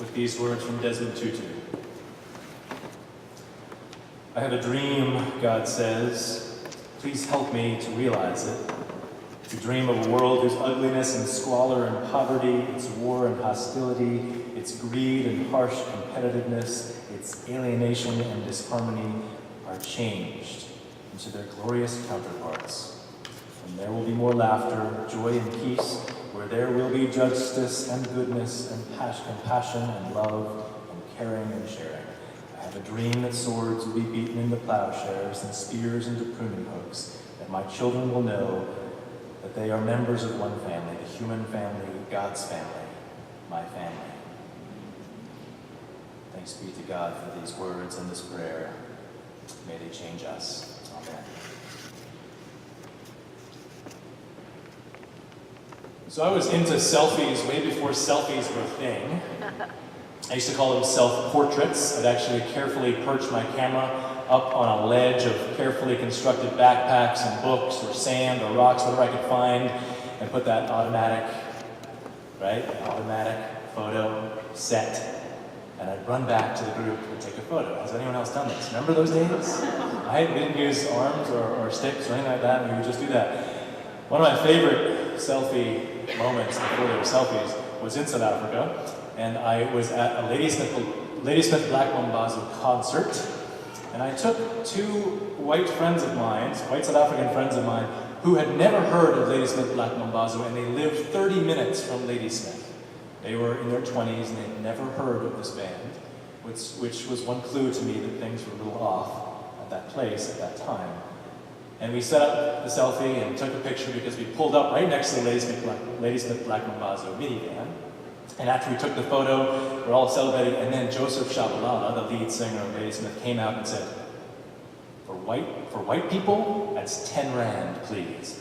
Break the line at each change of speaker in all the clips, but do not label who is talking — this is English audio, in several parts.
with these words from Desmond Tutu. I have a dream, God says. Please help me to realize it. To dream of a world whose ugliness and squalor and poverty, its war and hostility, its greed and harsh competitiveness, its alienation and disharmony are changed into their glorious counterparts. And there will be more laughter, joy and peace, where there will be justice and goodness and compassion and love and caring and sharing. I have a dream that swords will be beaten into plowshares and spears into pruning hooks, that my children will know that they are members of one family, the human family, God's family, my family. Thanks be to God for these words and this prayer. May they change us. Amen. So I was into selfies way before selfies were a thing. I used to call them self-portraits. I'd actually carefully perch my camera up on a ledge of carefully constructed backpacks and books or sand or rocks, whatever I could find, and put that automatic photo set. And I'd run back to the group and take a photo. Has anyone else done this? Remember those days? We didn't use arms or sticks or anything like that, we would just do that. One of my favorite selfie moments before there were selfies was in South Africa, and I was at a Ladysmith Black Mambazo concert, and I took two white South African friends of mine, who had never heard of Ladysmith Black Mambazo, and they lived 30 minutes from Ladysmith. They were in their 20s and they'd never heard of this band, which was one clue to me that things were a little off at that place at that time. And we set up the selfie and took a picture because we pulled up right next to the Ladysmith Black Mambazo minivan. And after we took the photo, we're all celebrating, and then Joseph Shabalala, the lead singer of Ladysmith, came out and said, for white people, that's 10 rand, please.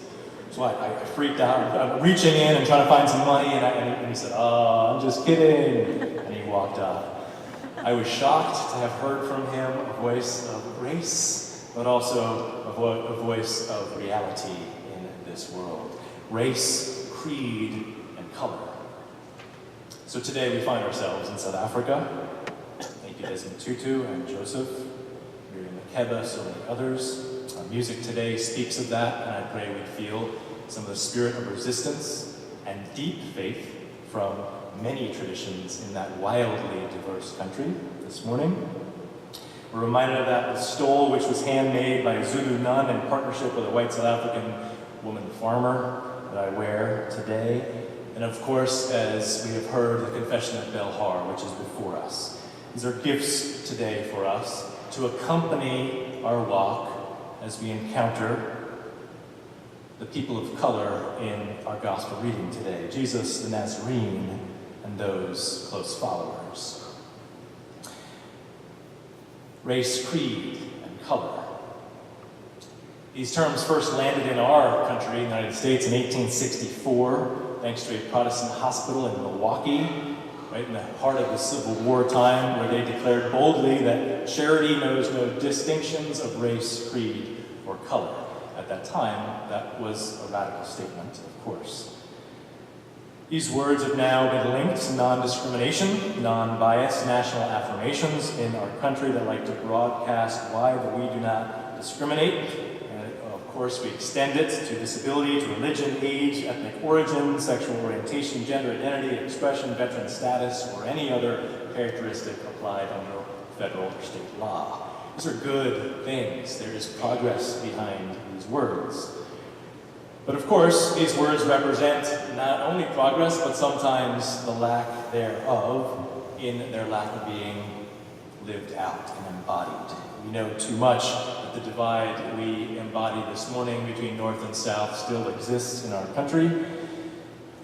So I freaked out. I'm reaching in and trying to find some money, and he said, "Oh, I'm just kidding," and he walked off. I was shocked to have heard from him a voice of grace, but also a voice of reality in this world. Race, creed, and color. So today we find ourselves in South Africa. Thank you, Desmond Tutu and Joseph, Miriam Makeba, so many others. Our music today speaks of that, and I pray we feel some of the spirit of resistance and deep faith from many traditions in that wildly diverse country this morning. We're reminded of that with stole, which was handmade by a Zulu nun in partnership with a white South African woman farmer that I wear today. And of course, as we have heard, the Confession of Belhar, which is before us. These are gifts today for us to accompany our walk as we encounter the people of color in our gospel reading today, Jesus the Nazarene and those close followers. Race, creed, and color. These terms first landed in our country, the United States, in 1864, thanks to a Protestant hospital in Milwaukee, right in the heart of the Civil War time, where they declared boldly that charity knows no distinctions of race, creed, or color. At that time, that was a radical statement, of course. These words have now been linked to non-discrimination, non-bias national affirmations in our country that like to broadcast why that we do not discriminate. And of course, we extend it to disability, to religion, age, ethnic origin, sexual orientation, gender identity, expression, veteran status, or any other characteristic applied under federal or state law. These are good things. There is progress behind these words. But of course, these words represent not only progress, but sometimes the lack thereof in their lack of being lived out and embodied. We know too much that the divide we embody this morning between North and South still exists in our country.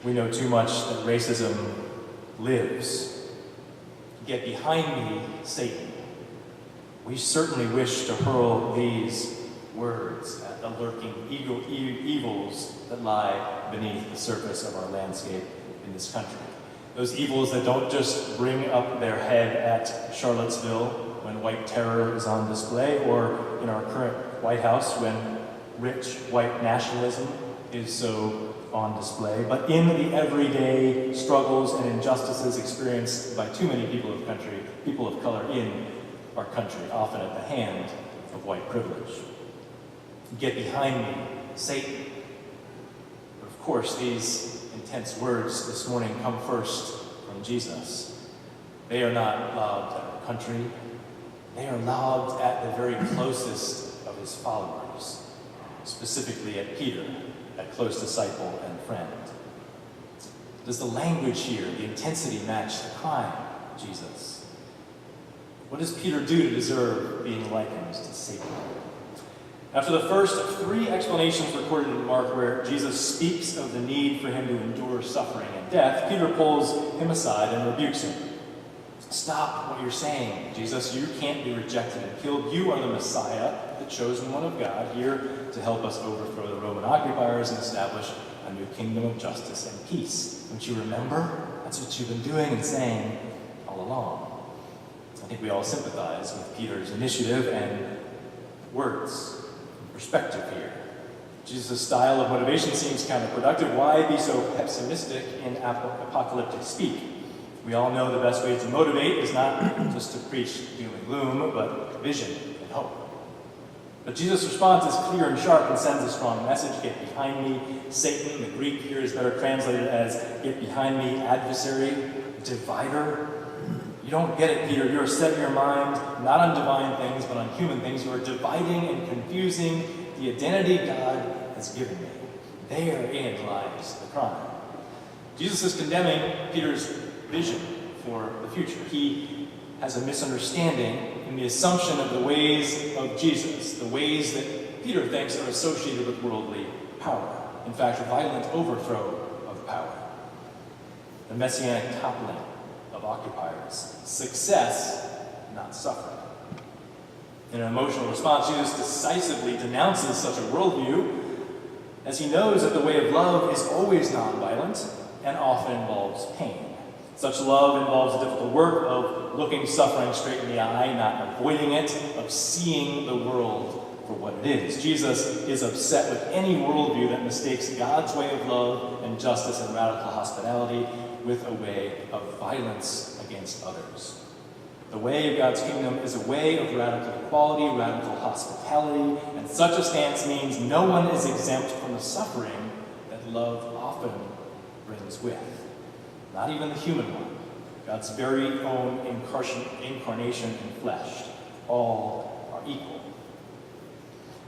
We know too much that racism lives. Get behind me, Satan. We certainly wish to hurl these words at the lurking evils that lie beneath the surface of our landscape in this country. Those evils that don't just bring up their head at Charlottesville when white terror is on display, or in our current White House when rich white nationalism is so on display, but in the everyday struggles and injustices experienced by too many people of color in our country, often at the hand of white privilege. Get behind me, Satan. But of course, these intense words this morning come first from Jesus. They are not lobbed at our country. They are lobbed at the very closest of his followers, specifically at Peter, that close disciple and friend. Does the language here, the intensity, match the crime, Jesus? What does Peter do to deserve being likened to Satan? After the first of 3 explanations recorded in Mark where Jesus speaks of the need for him to endure suffering and death, Peter pulls him aside and rebukes him. Stop what you're saying, Jesus. You can't be rejected and killed. You are the Messiah, the chosen one of God, here to help us overthrow the Roman occupiers and establish a new kingdom of justice and peace. Don't you remember? That's what you've been doing and saying all along. I think we all sympathize with Peter's initiative and words and perspective here. Jesus' style of motivation seems counterproductive. Why be so pessimistic in apocalyptic speak? We all know the best way to motivate is not just to preach doom and gloom, but vision and hope. But Jesus' response is clear and sharp and sends a strong message. Get behind me, Satan. The Greek here is better translated as get behind me, adversary, divider. You don't get it, Peter. You're setting your mind not on divine things, but on human things. You are dividing and confusing the identity God has given me. Therein lies the crime. Jesus is condemning Peter's vision for the future. He has a misunderstanding in the assumption of the ways of Jesus, the ways that Peter thinks are associated with worldly power. In fact, a violent overthrow of power. The messianic toppling of occupiers. Success, not suffering. In an emotional response, Jesus decisively denounces such a worldview, as he knows that the way of love is always nonviolent and often involves pain. Such love involves the difficult work of looking suffering straight in the eye, not avoiding it, of seeing the world for what it is. Jesus is upset with any worldview that mistakes God's way of love and justice and radical hospitality with a way of violence against others. The way of God's kingdom is a way of radical equality, radical hospitality, and such a stance means no one is exempt from the suffering that love often brings with. Not even the human one, God's very own incarnation in flesh. All are equal.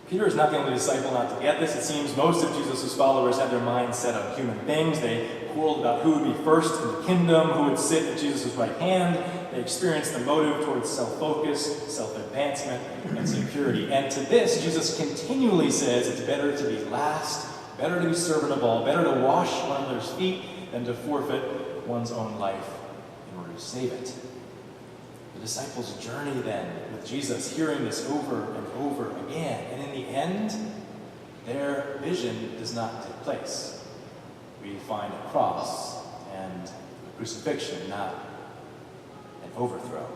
Peter is not the only disciple not to get this. It seems most of Jesus' followers had their minds set on human things. They quarreled about who would be first in the kingdom, who would sit at Jesus' right hand. They experienced the motive towards self-focus, self-advancement, and security. And to this, Jesus continually says it's better to be last, better to be servant of all, better to wash one another's feet than to forfeit one's own life in order to save it. The disciples' journey then with Jesus, hearing this over and over again, and in the end, their vision does not take place. We find a cross and a crucifixion, not an overthrow.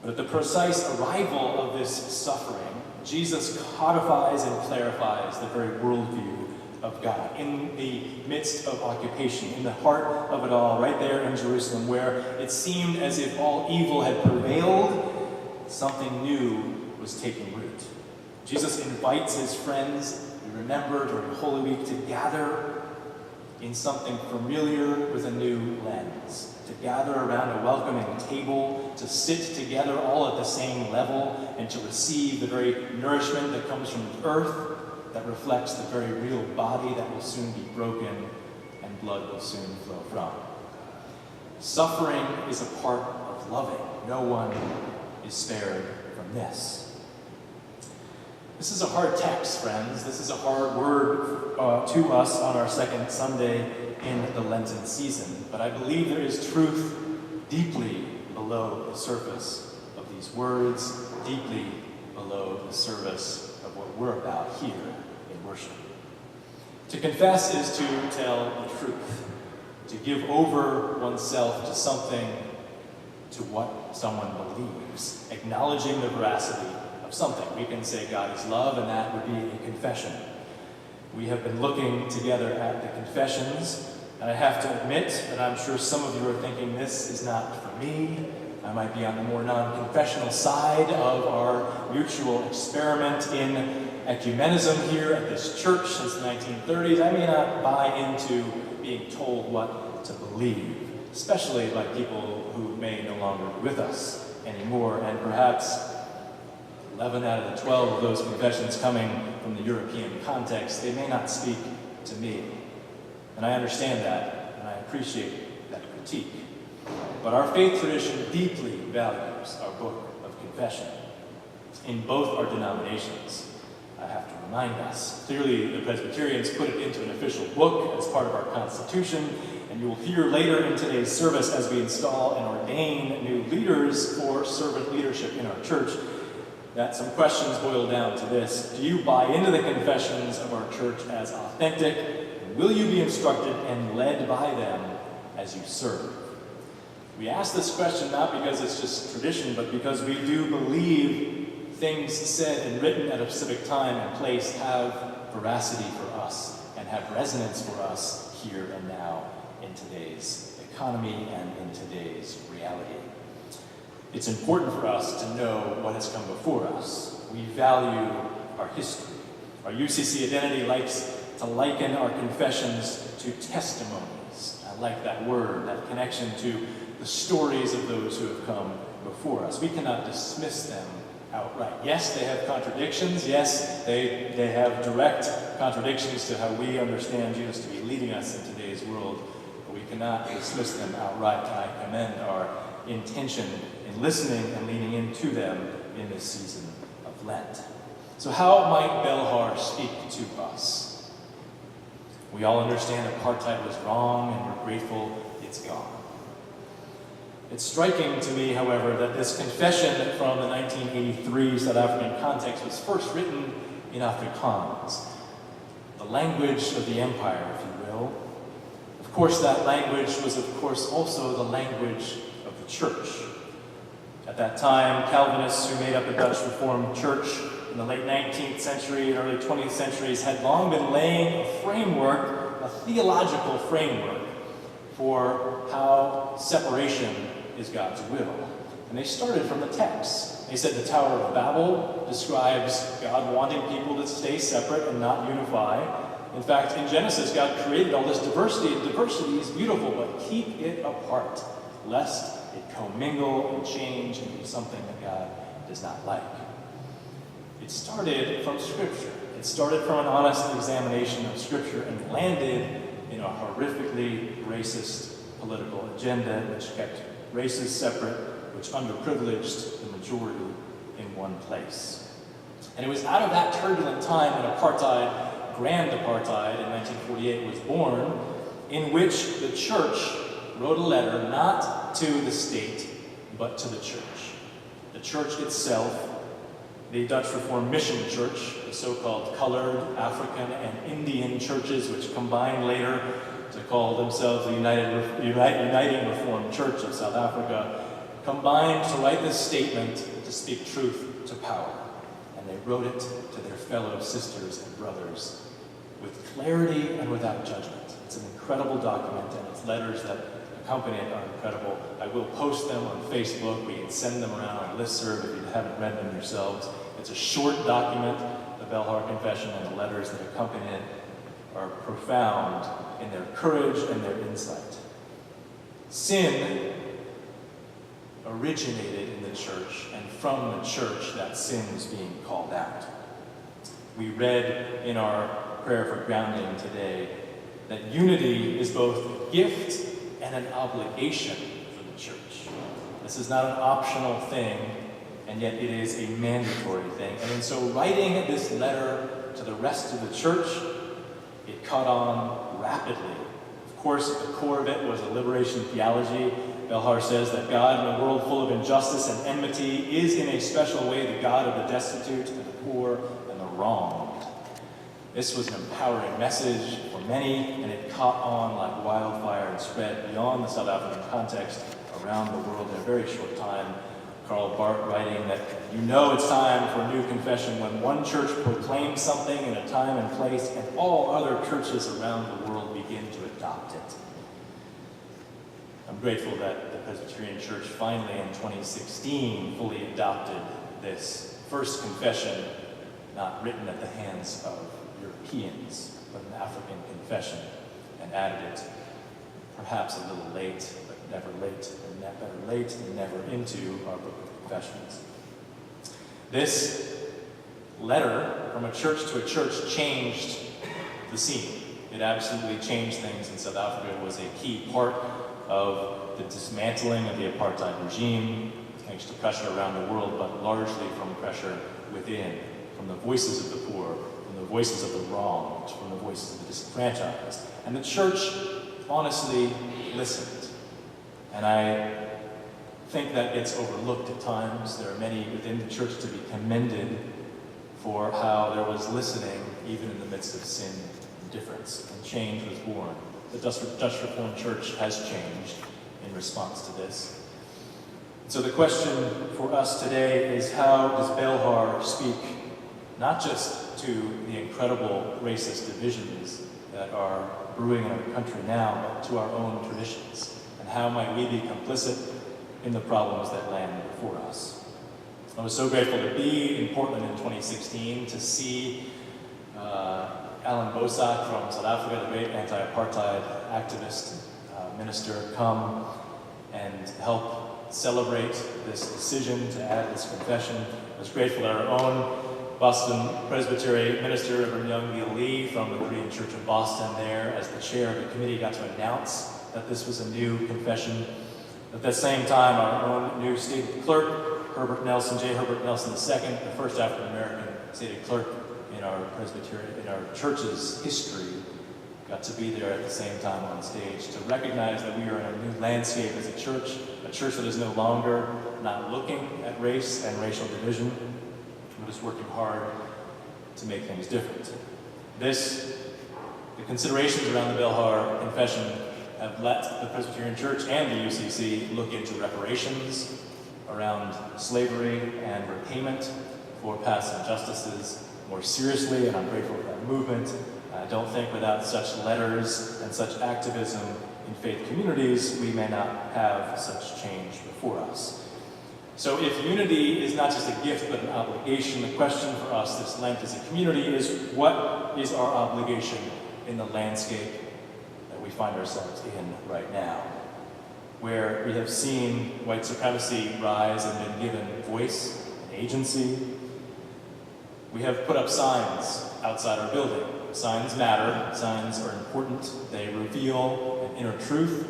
But at the precise arrival of this suffering, Jesus codifies and clarifies the very worldview of God in the midst of occupation, in the heart of it all, right there in Jerusalem, where it seemed as if all evil had prevailed, something new was taking root. Jesus invites his friends, we remember during Holy Week, to gather in something familiar with a new lens, to gather around a welcoming table, to sit together all at the same level, and to receive the very nourishment that comes from the earth, that reflects the very real body that will soon be broken and blood will soon flow from. Suffering is a part of loving. No one is spared from this. This is a hard text, friends. This is a hard word to us on our second Sunday in the Lenten season. But I believe there is truth deeply below the surface of these words, deeply below the surface of what we're about here in worship. To confess is to tell the truth, to give over oneself to something, to what someone believes, acknowledging the veracity of something. We can say God is love, and that would be a confession. We have been looking together at the Confessions, and I have to admit that I'm sure some of you are thinking this is not for me. I might be on the more non-confessional side of our mutual experiment in ecumenism here at this church since the 1930s. I may not buy into being told what to believe, especially by people who may no longer be with us anymore, and perhaps 11 out of the 12 of those confessions coming from the European context, they may not speak to me. And I understand that, and I appreciate that critique. But our faith tradition deeply values our book of confession in both our denominations. I have to remind us. Clearly, the Presbyterians put it into an official book as part of our Constitution, and you will hear later in today's service as we install and ordain new leaders for servant leadership in our church, that some questions boil down to this. Do you buy into the confessions of our church as authentic? And will you be instructed and led by them as you serve? We ask this question not because it's just tradition, but because we do believe things said and written at a specific time and place have veracity for us and have resonance for us here and now in today's economy and in today's reality. It's important for us to know what has come before us. We value our history. Our UCC identity likes to liken our confessions to testimonies. I like that word, that connection to the stories of those who have come before us. We cannot dismiss them outright. Yes, they have contradictions. Yes, they have direct contradictions to how we understand Jesus to be leading us in today's world, but we cannot dismiss them outright. And I commend our intention in listening and leaning into them in this season of Lent. So how might Belhar speak to us? We all understand apartheid was wrong, and we're grateful it's gone. It's striking to me, however, that this confession from the 1983 South African context was first written in Afrikaans, the language of the empire, if you will. Of course, that language was, of course, also the language of the church. At that time, Calvinists who made up the Dutch Reformed Church in the late 19th century and early 20th centuries had long been laying a framework, a theological framework, for how separation is God's will. And they started from the text. They said the Tower of Babel describes God wanting people to stay separate and not unify. In fact, in Genesis, God created all this diversity, and diversity is beautiful, but keep it apart, lest it commingle and change into something that God does not like. It started from Scripture. It started from an honest examination of Scripture and landed in a horrifically racist political agenda which kept races separate, which underprivileged the majority in one place. And it was out of that turbulent time when apartheid, grand apartheid in 1948 was born, in which the church wrote a letter not to the state, but to the church. The church itself, the Dutch Reformed Mission Church, the so-called colored, African, and Indian churches, which combined later to call themselves the Uniting Reformed Church of South Africa, combined to write this statement to speak truth to power. And they wrote it to their fellow sisters and brothers with clarity and without judgment. It's an incredible document, and its letters that accompany it are incredible. I will post them on Facebook. We can send them around on listserv if you haven't read them yourselves. It's a short document, the Belhar Confession, and the letters that accompany it are profound in their courage and their insight. Sin originated in the church, and from the church that sin was being called out. We read in our prayer for grounding today that unity is both a gift and an obligation for the church. This is not an optional thing, and yet it is a mandatory thing. And in so writing this letter to the rest of the church, it caught on rapidly. Of course, at the core of it was a liberation theology. Belhar says that God, in a world full of injustice and enmity, is in a special way the God of the destitute and the poor and the wronged. This was an empowering message for many, and it caught on like wildfire and spread beyond the South African context around the world in a very short time, Karl Barth writing that you know it's time for a new confession when one church proclaims something in a time and place and all other churches around the world begin to adopt it. I'm grateful that the Presbyterian Church finally in 2016 fully adopted this first confession, not written at the hands of Europeans, but an African confession, and added it perhaps a little late, but never late, and better late than never, into our Book of Confessions. This letter from a church to a church changed the scene. It absolutely changed things in South Africa. It was a key part of the dismantling of the apartheid regime, thanks to pressure around the world, but largely from pressure within, from the voices of the poor, from the voices of the wronged, from the voices of the disenfranchised. And the church honestly listened. And I think that gets overlooked at times. There are many within the church to be commended for how there was listening even in the midst of sin and difference, and change was born. The Dutch Reformed Church has changed in response to this. So the question for us today is, how does Belhar speak not just to the incredible racist divisions that are brewing in our country now, but to our own traditions? And how might we be complicit in the problems that land before us? I was so grateful to be in Portland in 2016 to see Alan Bosak from South Africa, the great anti-apartheid activist, minister, come and help celebrate this decision to add this confession. I was grateful that our own Boston Presbytery minister, Reverend Young V. Lee from the Korean Church of Boston there, as the chair of the committee, got to announce that this was a new confession. At the same time, our own new state clerk, Herbert Nelson, J. Herbert Nelson II, the first African-American stated clerk in our church's history, got to be there at the same time on stage to recognize that we are in a new landscape as a church that is no longer not looking at race and racial division, but is working hard to make things different. The considerations around the Belhar Confession have let the Presbyterian Church and the UCC look into reparations around slavery and repayment for past injustices more seriously, and I'm grateful for that movement. I don't think without such letters and such activism in faith communities, we may not have such change before us. So if unity is not just a gift but an obligation, the question for us this Lent as a community is, what is our obligation in the landscape that we find ourselves in right now, where we have seen white supremacy rise and been given voice and agency? We have put up signs outside our building. Signs matter. Signs are important. They reveal an inner truth.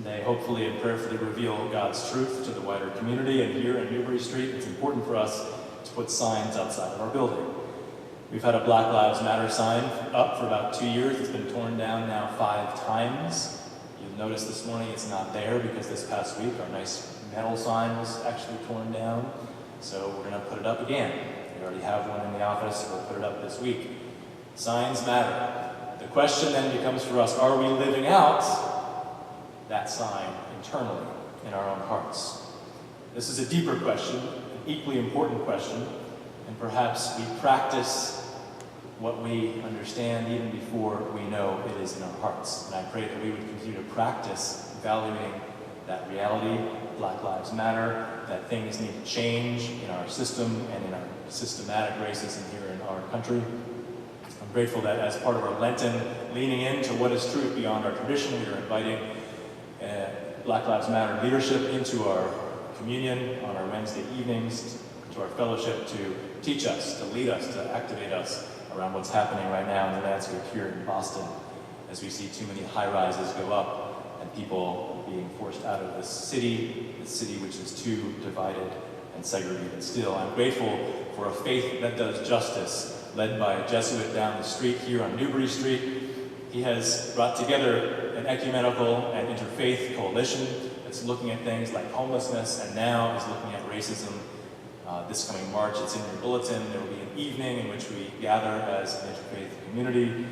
They hopefully and prayerfully reveal God's truth to the wider community. And here in Newbury Street, it's important for us to put signs outside of our building. We've had a Black Lives Matter sign up for about 2 years. It's been torn down now 5 times. You'll notice this morning it's not there because this past week our nice metal sign was actually torn down. So we're going to put it up again. We already have one in the office, so we'll put it up this week. Signs matter. The question then becomes for us, are we living out that sign internally in our own hearts? This is a deeper question, an equally important question, and perhaps we practice what we understand even before we know it is in our hearts. And I pray that we would continue to practice valuing that reality, Black Lives Matter, that things need to change in our system and in our systematic racism here in our country. I'm grateful that as part of our Lenten leaning into what is truth beyond our tradition, we are inviting Black Lives Matter leadership into our communion on our Wednesday evenings, to our fellowship, to teach us, to lead us, to activate us around what's happening right now in the landscape here in Boston, as we see too many high-rises go up and people being forced out of this city which is too divided and segregated still. I'm grateful for a faith that does justice, led by a Jesuit down the street here on Newbury Street. He has brought together an ecumenical and interfaith coalition that's looking at things like homelessness and now is looking at racism. This coming March, it's in your bulletin. There will be an evening in which we gather as an interfaith community.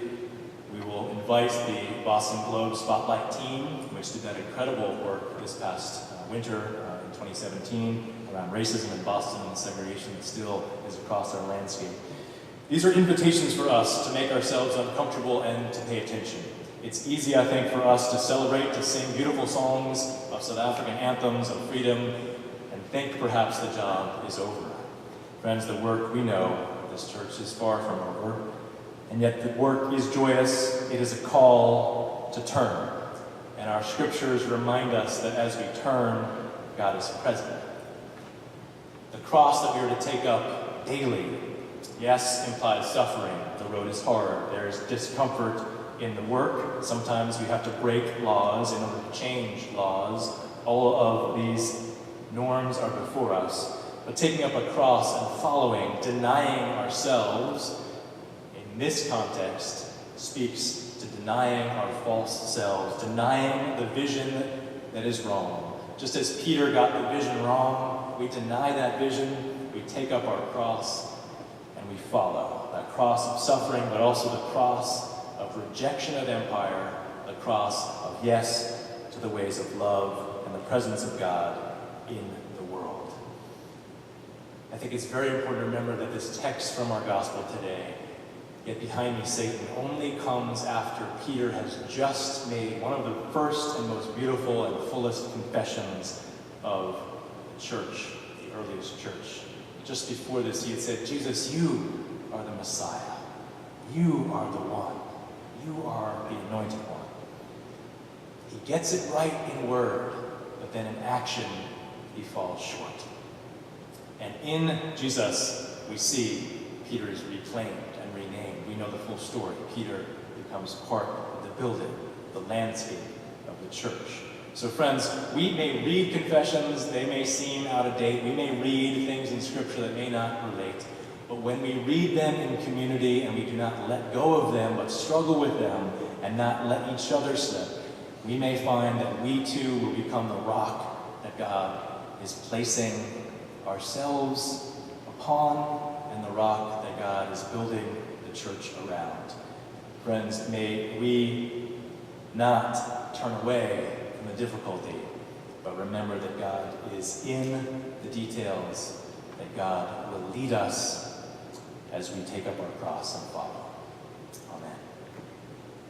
We will invite the Boston Globe Spotlight team, which did that incredible work this past winter in 2017 around racism in Boston and the segregation that still is across our landscape. These are invitations for us to make ourselves uncomfortable and to pay attention. It's easy, I think, for us to celebrate, to sing beautiful songs of South African anthems of freedom, and think perhaps the job is over. Friends, the work we know this church is far from over, and yet the work is joyous. It is a call to turn. And our scriptures remind us that as we turn, God is present. The cross that we are to take up daily, yes, implies suffering. The road is hard. There is discomfort in the work. Sometimes we have to break laws in order to change laws. All of these norms are before us. But taking up a cross and following, denying ourselves, in this context, speaks to denying our false selves, denying the vision that is wrong. Just as Peter got the vision wrong, we deny that vision, we take up our cross, and we follow. That cross of suffering, but also the cross of rejection of empire, the cross of yes to the ways of love and the presence of God in the world. I think it's very important to remember that this text from our gospel today, "Get behind me, Satan," only comes after Peter has just made one of the first and most beautiful and fullest confessions of the church, the earliest church. Just before this, he had said, "Jesus, you are the Messiah. You are the one. You are the anointed one." He gets it right in word, but then in action, he falls short. And in Jesus, we see Peter is reclaimed and renamed. We know the full story. Peter becomes part of the building, the landscape of the church. So friends, we may read confessions, they may seem out of date. We may read things in Scripture that may not relate. But when we read them in community and we do not let go of them, but struggle with them and not let each other slip, we may find that we too will become the rock that God is placing ourselves upon, and the rock that God is building the church around. Friends, may we not turn away from the difficulty, but remember that God is in the details, that God will lead us as we take up our cross and follow.